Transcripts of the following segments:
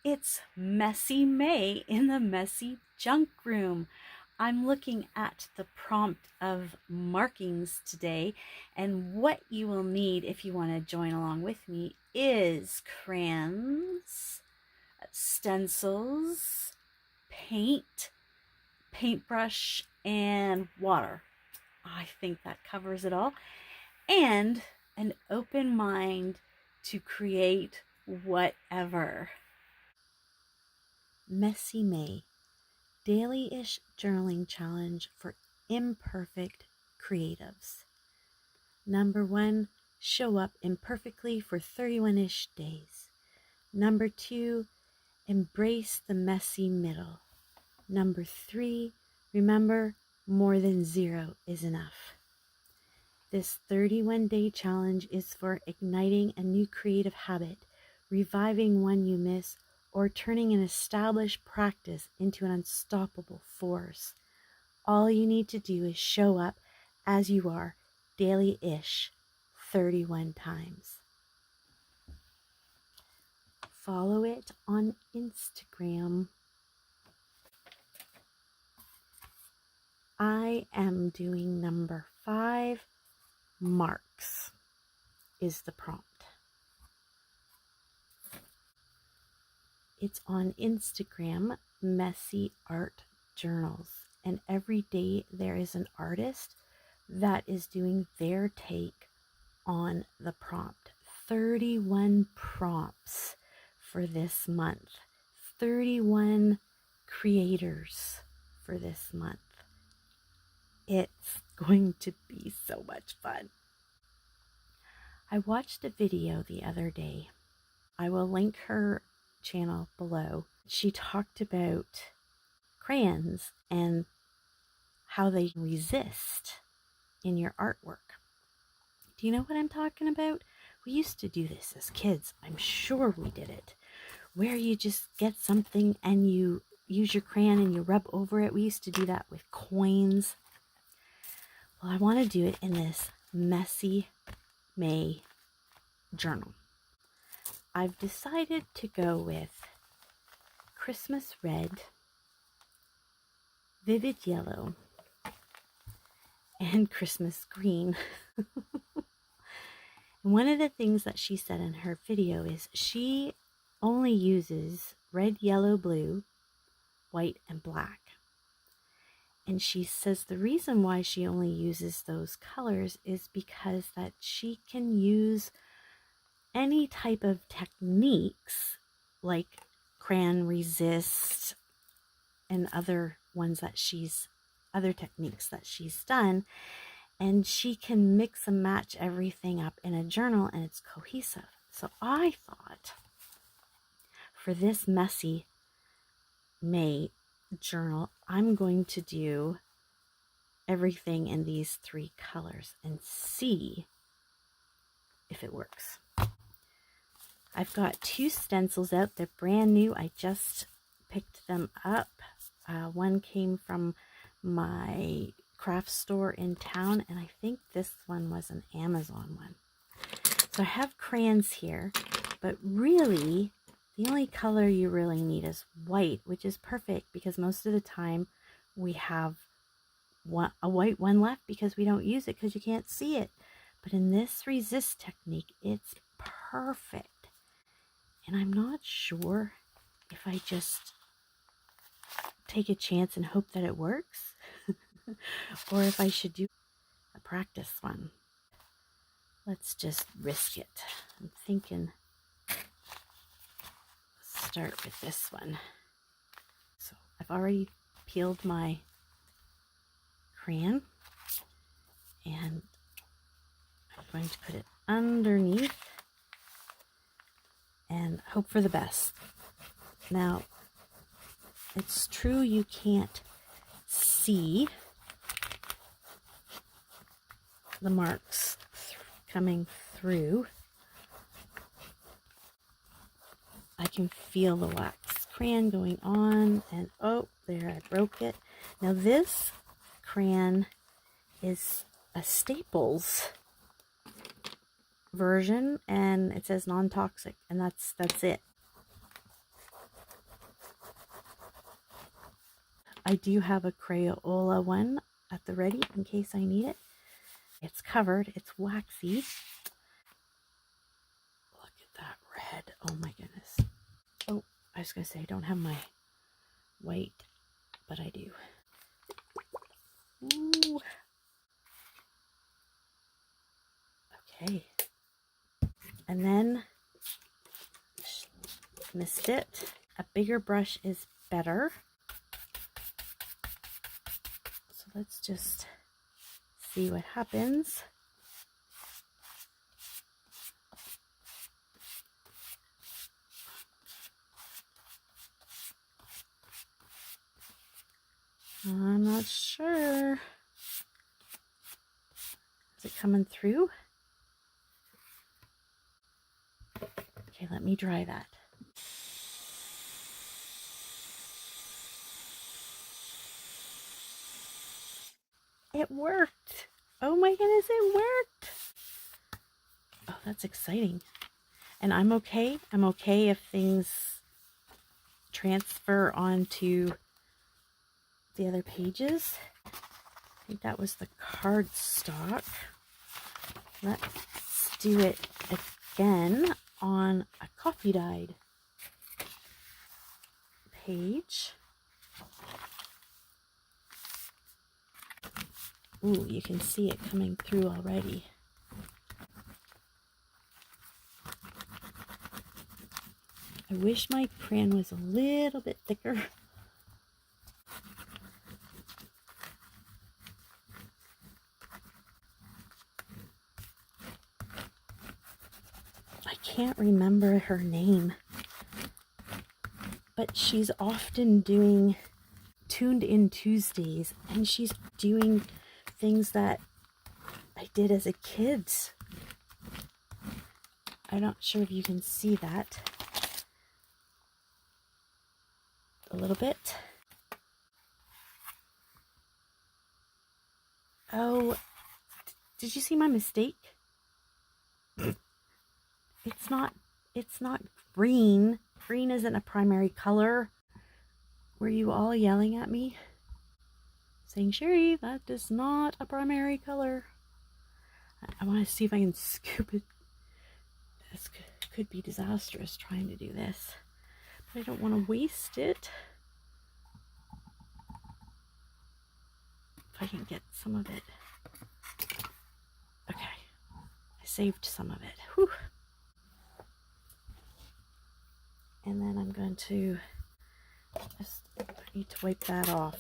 It's Messy May in the Messy Junk Room. I'm looking at the prompt of markings today, and what you will need if you want to join along with me is crayons, stencils, paint, paintbrush, and water. I think that covers it all. And an open mind to create whatever. Messy May, daily-ish journaling challenge for imperfect creatives. Number 1, show up imperfectly for 31-ish days. Number 2, embrace the messy middle. Number 3, remember more than 0 is enough. This 31-day challenge is for igniting a new creative habit, reviving one you miss, or turning an established practice into an unstoppable force. All you need to do is show up as you are, daily-ish, 31 times. Follow it on Instagram. I am doing number 5, marks is the prompt. It's on Instagram, Messy Art Journals. And every day there is an artist that is doing their take on the prompt. 31 prompts for this month. 31 creators for this month. It's going to be so much fun. I watched a video the other day. I will link her channel below. She talked about crayons and how they resist in your artwork. Do you know what I'm talking about? We used to do this as kids. I'm sure we did it. Where you just get something and you use your crayon and you rub over it. We used to do that with coins. Well, I want to do it in this Messy May journal. I've decided to go with Christmas red, vivid yellow, and Christmas green. One of the things that she said in her video is she only uses red, yellow, blue, white, and black. And she says the reason why she only uses those colors is because that she can use any type of techniques like crayon resist and other techniques that she's done, and she can mix and match everything up in a journal and it's cohesive. So I thought for this Messy May journal, I'm going to do everything in these 3 colors and see if it works. I've got 2 stencils out. They're brand new. I just picked them up. One came from my craft store in town, and I think this one was an Amazon one. So I have crayons here, but really the only color you really need is white, which is perfect because most of the time we have a white one left because we don't use it because you can't see it. But in this resist technique, it's perfect. And I'm not sure if I just take a chance and hope that it works or if I should do a practice one. Let's just risk it. I'm thinking start with this one. So I've already peeled my crayon and I'm going to put it underneath and hope for the best. Now, it's true you can't see the marks coming through. I can feel the wax crayon going on, and oh, there, I broke it. Now this crayon is a Staples version, and it says non-toxic, and that's it. I do have a Crayola one at the ready in case I need it. It's covered. It's waxy. Look at that red. Oh my goodness. Oh, I was going to say I don't have my white, but I do. Ooh. Okay. And then, missed it. A bigger brush is better. So let's just see what happens. I'm not sure. Is it coming through? Okay, let me dry that. It worked. Oh my goodness, it worked. Oh, that's exciting. And I'm okay. I'm okay if things transfer onto the other pages. I think that was the cardstock. Let's do it again on a coffee dyed page. Ooh, you can see it coming through already. I wish my crayon was a little bit thicker. I can't remember her name, but she's often doing Tuned In Tuesdays, and she's doing things that I did as a kid. I'm not sure if you can see that a little bit. Oh, did you see my mistake? It's not green. Green isn't a primary color. Were you all yelling at me? Saying, Sherry, that is not a primary color. I want to see if I can scoop it. This could be disastrous trying to do this. But I don't want to waste it. If I can get some of it. Okay. I saved some of it. Whew. And then I'm going to just need to wipe that off.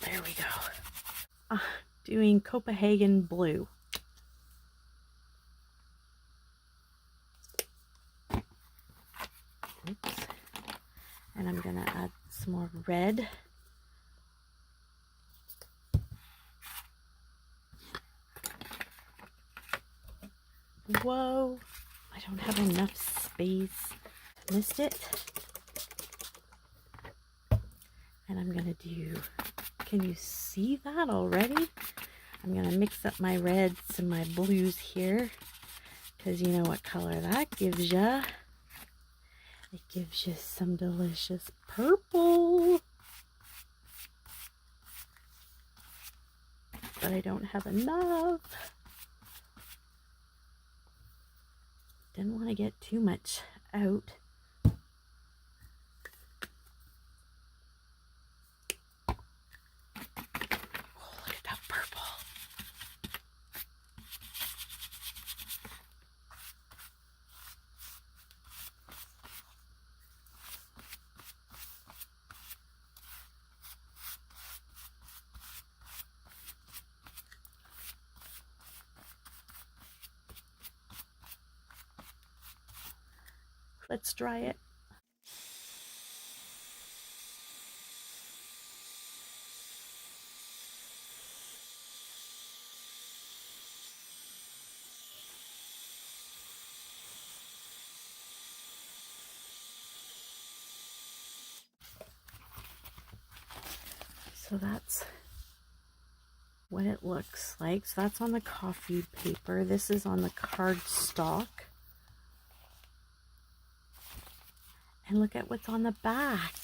There we go. Doing Copenhagen blue. Oops. And I'm gonna add some more red. Whoa, I don't have enough space. Missed it. And I'm gonna do, can you see that already? I'm gonna mix up my reds and my blues here, because you know what color that gives ya. It gives you some delicious purple. But I don't have enough. Didn't want to get too much out. Oh, look at that purple. Let's dry it. So that's what it looks like. So that's on the coffee paper. This is on the cardstock. And look at what's on the back.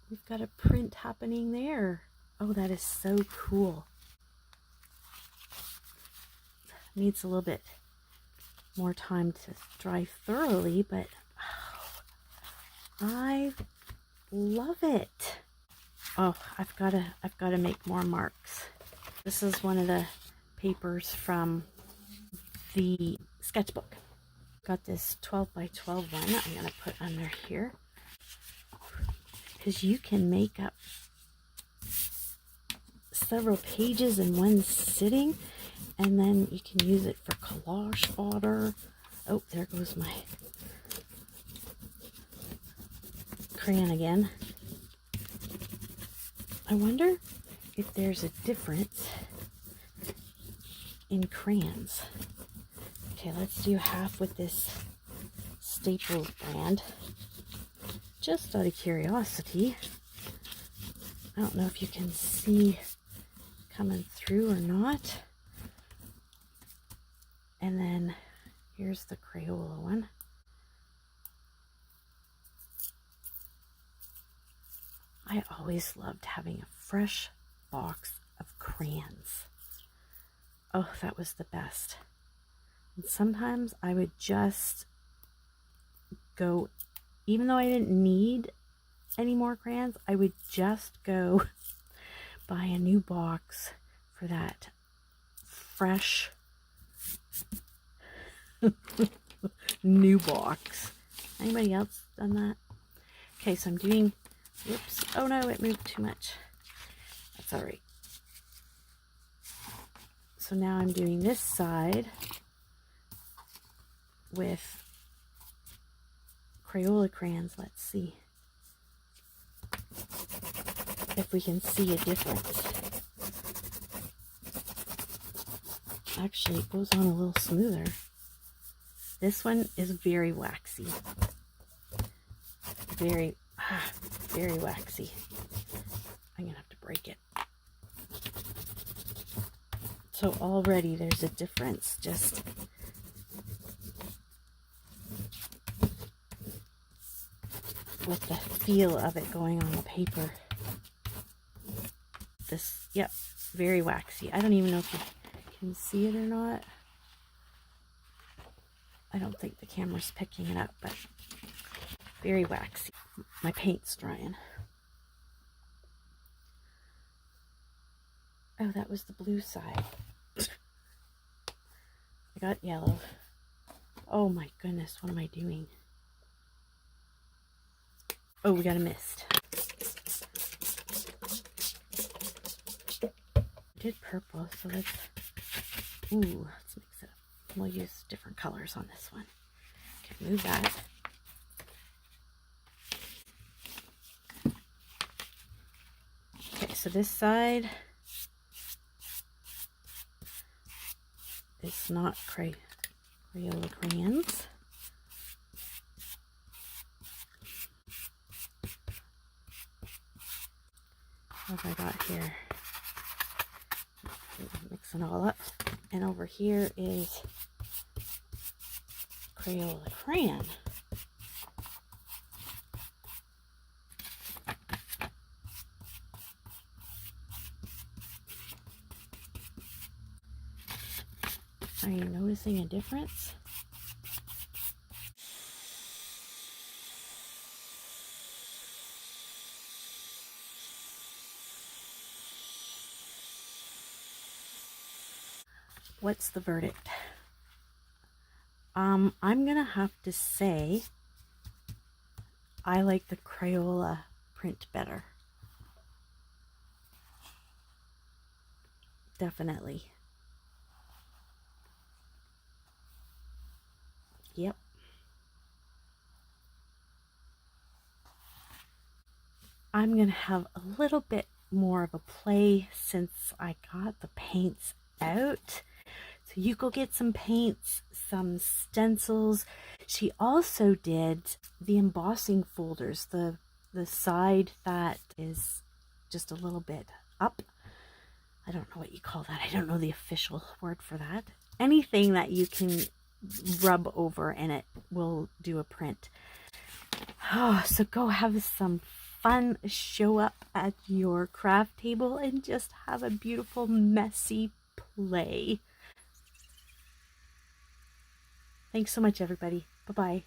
We've got a print happening there. Oh, that is so cool. Needs a little bit more time to dry thoroughly, but oh, I love it. Oh, I've got to make more marks. This is one of the papers from the sketchbook. Got this 12 by 12 one I'm going to put under here, because you can make up several pages in one sitting, and then you can use it for collage fodder. Oh, there goes my crayon again. I wonder if there's a difference in crayons. Okay, let's do half with this Staples brand, just out of curiosity. I don't know if you can see coming through or not. And then here's the Crayola one. I always loved having a fresh box of crayons. Oh, that was the best. And sometimes I would just go, even though I didn't need any more crayons, I would just go buy a new box for that fresh new box. Anybody else done that? Okay, so I'm doing, whoops, oh no, it moved too much. That's all right. So now I'm doing this side with Crayola crayons. Let's see if we can see a difference. Actually, it goes on a little smoother. This one is very waxy. Very waxy. I'm gonna have to break it. So already there's a difference just with the feel of it going on the paper. This, yep, very waxy. I don't even know if you can see it or not. I don't think the camera's picking it up, but very waxy. My paint's drying. Oh, that was the blue side. I got yellow. Oh my goodness, what am I doing? Oh, we got a mist. I did purple, so let's mix it up. We'll use different colors on this one. Okay, move that. Okay, so this side is not Crayola crayons. What have I got here? Mix it all up. And over here is Crayola crayon. Are you noticing a difference? What's the verdict? I'm gonna have to say I like the Crayola print better. Definitely. Yep. I'm gonna have a little bit more of a play since I got the paints out. So you go get some paints, some stencils. She also did the embossing folders, the side that is just a little bit up. I don't know what you call that. I don't know the official word for that. Anything that you can rub over and it will do a print. Oh, so go have some fun. Show up at your craft table and just have a beautiful, messy play. Thanks so much, everybody. Bye-bye.